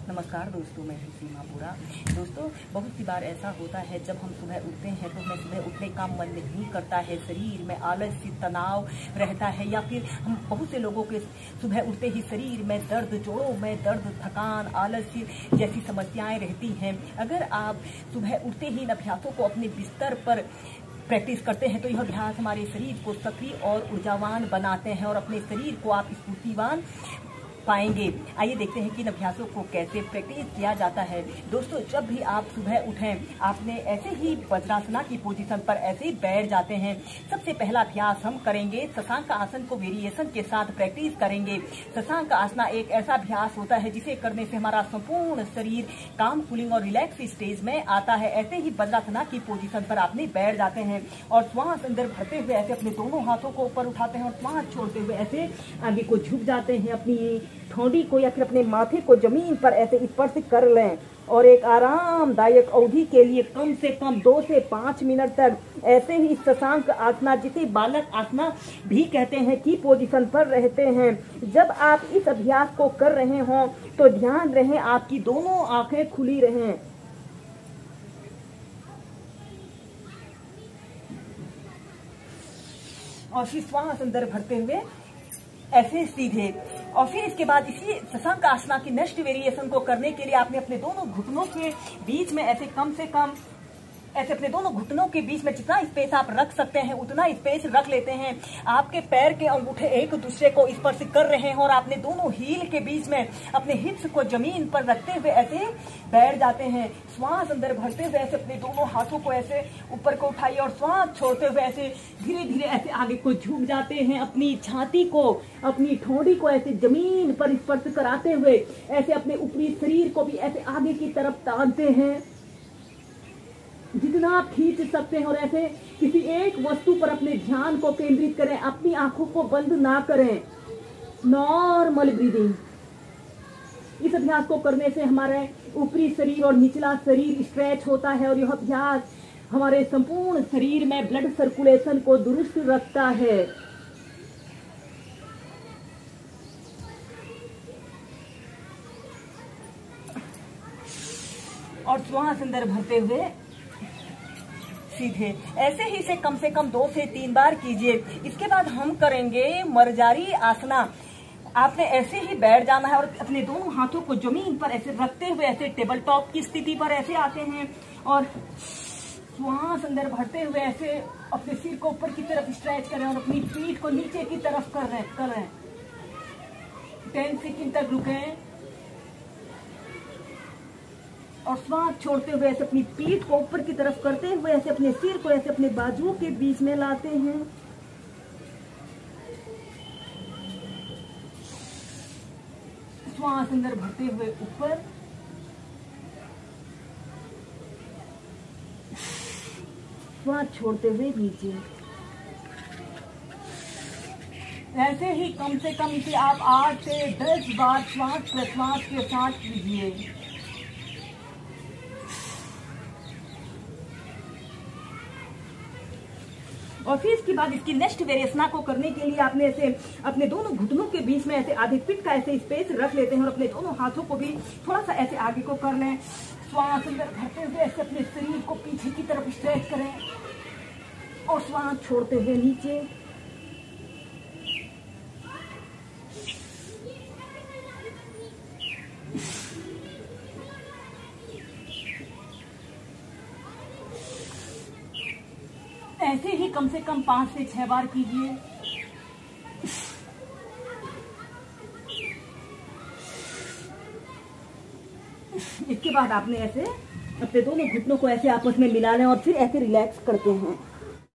नमस्कार दोस्तों, मैं सीमा पूरा। दोस्तों, बहुत सी बार ऐसा होता है जब हम सुबह उठते हैं तो हमें सुबह उठने का मन नहीं करता है, शरीर में आलस्य तनाव रहता है, या फिर हम बहुत से लोगों के सुबह उठते ही शरीर में दर्द, जोड़ों में दर्द, थकान, आलस्य जैसी समस्याएं रहती हैं। अगर आप सुबह उठते ही इन अभ्यासों को अपने बिस्तर पर प्रैक्टिस करते हैं तो यह अभ्यास हमारे शरीर को सक्रिय और ऊर्जावान बनाते हैं और अपने शरीर को आप स्फूर्तिवान पाएंगे। आइए देखते हैं कि इन अभ्यासों को कैसे प्रैक्टिस किया जाता है। दोस्तों, जब भी आप सुबह उठें, आपने ऐसे ही वज्रासना की पोजीशन पर ऐसे ही बैठ जाते हैं। सबसे पहला अभ्यास हम करेंगे शशांक आसन को वेरिएशन के साथ प्रैक्टिस करेंगे। शशांक आसना एक ऐसा अभ्यास होता है जिसे करने से हमारा संपूर्ण शरीर काम, कूलिंग और रिलैक्स स्टेज में आता है। ऐसे ही वज्रासना की पोजीशन पर आपने बैठ जाते हैं और श्वास अंदर भरते हुए ऐसे अपने दोनों हाथों को ऊपर उठाते हैं और श्वास छोड़ते हुए ऐसे आगे को झुक जाते हैं। अपनी ठोड़ी को या फिर अपने माथे को जमीन पर ऐसे स्पर्श कर लें और एक आरामदायक अवधि के लिए कम से कम 2 से 5 मिनट तक ऐसे ही शशांक आसना, जिसे बालक आसना भी कहते हैं, की पोजीशन पर रहते हैं। जब आप इस अभ्यास को कर रहे हों तो ध्यान रहे आपकी दोनों आंखें खुली रहें। और फिर श्वास अंदर भरते हुए ऐसे सीधे, और फिर इसके बाद इसी शशांक आसना की नेक्स्ट वेरिएशन को करने के लिए आपने अपने दोनों घुटनों के बीच में ऐसे कम से कम ऐसे अपने दोनों घुटनों के बीच में जितना स्पेस आप रख सकते हैं उतना स्पेस रख लेते हैं। आपके पैर के अंगूठे एक दूसरे को स्पर्श कर रहे हैं और आपने दोनों हील के बीच में अपने हिप्स को जमीन पर रखते हुए ऐसे बैठ जाते हैं। श्वास अंदर भरते हुए ऐसे अपने दोनों हाथों को ऐसे ऊपर को उठाइए और श्वास छोड़ते हुए ऐसे धीरे धीरे ऐसे आगे को झुक जाते हैं। अपनी छाती को, अपनी ठोड़ी को ऐसे जमीन पर स्पर्श कराते हुए ऐसे अपने ऊपरी शरीर को भी ऐसे आगे की तरफ तानते हैं जितना आप खींच सकते हैं और ऐसे किसी एक वस्तु पर अपने ध्यान को केंद्रित करें। अपनी आंखों को बंद ना करें। Normal breathing. इस अभ्यास को करने से हमारे ऊपरी शरीर और निचला शरीर स्ट्रेच होता है और यह अभ्यास हमारे संपूर्ण शरीर में ब्लड सर्कुलेशन को दुरुस्त रखता है। और श्वास अंदर भरते हुए सीधे ऐसे ही से कम 2 से 3 बार कीजिए। इसके बाद हम करेंगे मर्जारी आसना। आपने ऐसे ही बैठ जाना है और अपने दोनों हाथों को जमीन पर ऐसे रखते हुए ऐसे टेबल टॉप की स्थिति पर ऐसे आते हैं और श्वास अंदर भरते हुए ऐसे अपने सिर को ऊपर की तरफ स्ट्रेच करें और अपनी पीठ को नीचे की तरफ कर रहे हैं। 10 सेकंड तक रुकें और श्वास छोड़ते हुए ऐसे अपनी पीठ को ऊपर की तरफ करते हुए ऐसे अपने सिर को ऐसे अपने बाजुओं के बीच में लाते हैं। श्वास अंदर भरते हुए ऊपर, श्वास छोड़ते हुए नीचे। ऐसे ही कम से कम इसे आप 8 से 10 बार श्वास प्रश्वास के साथ कीजिए। और फिर इसके बाद इसकी नेक्स्ट वेरिएशन को करने के लिए आपने ऐसे अपने दोनों घुटनों के बीच में ऐसे आधे फीट का ऐसे स्पेस रख लेते हैं और अपने दोनों हाथों को भी थोड़ा सा ऐसे आगे को कर लें। श्वास अंदर भरते हुए ऐसे अपने शरीर को पीछे की तरफ स्ट्रेच करें और श्वास छोड़ते हुए नीचे। ऐसे ही कम से कम 5 से 6 बार कीजिए। इसके बाद आपने ऐसे अपने दोनों घुटनों को ऐसे आपस में मिला लें और फिर ऐसे रिलैक्स करते हैं।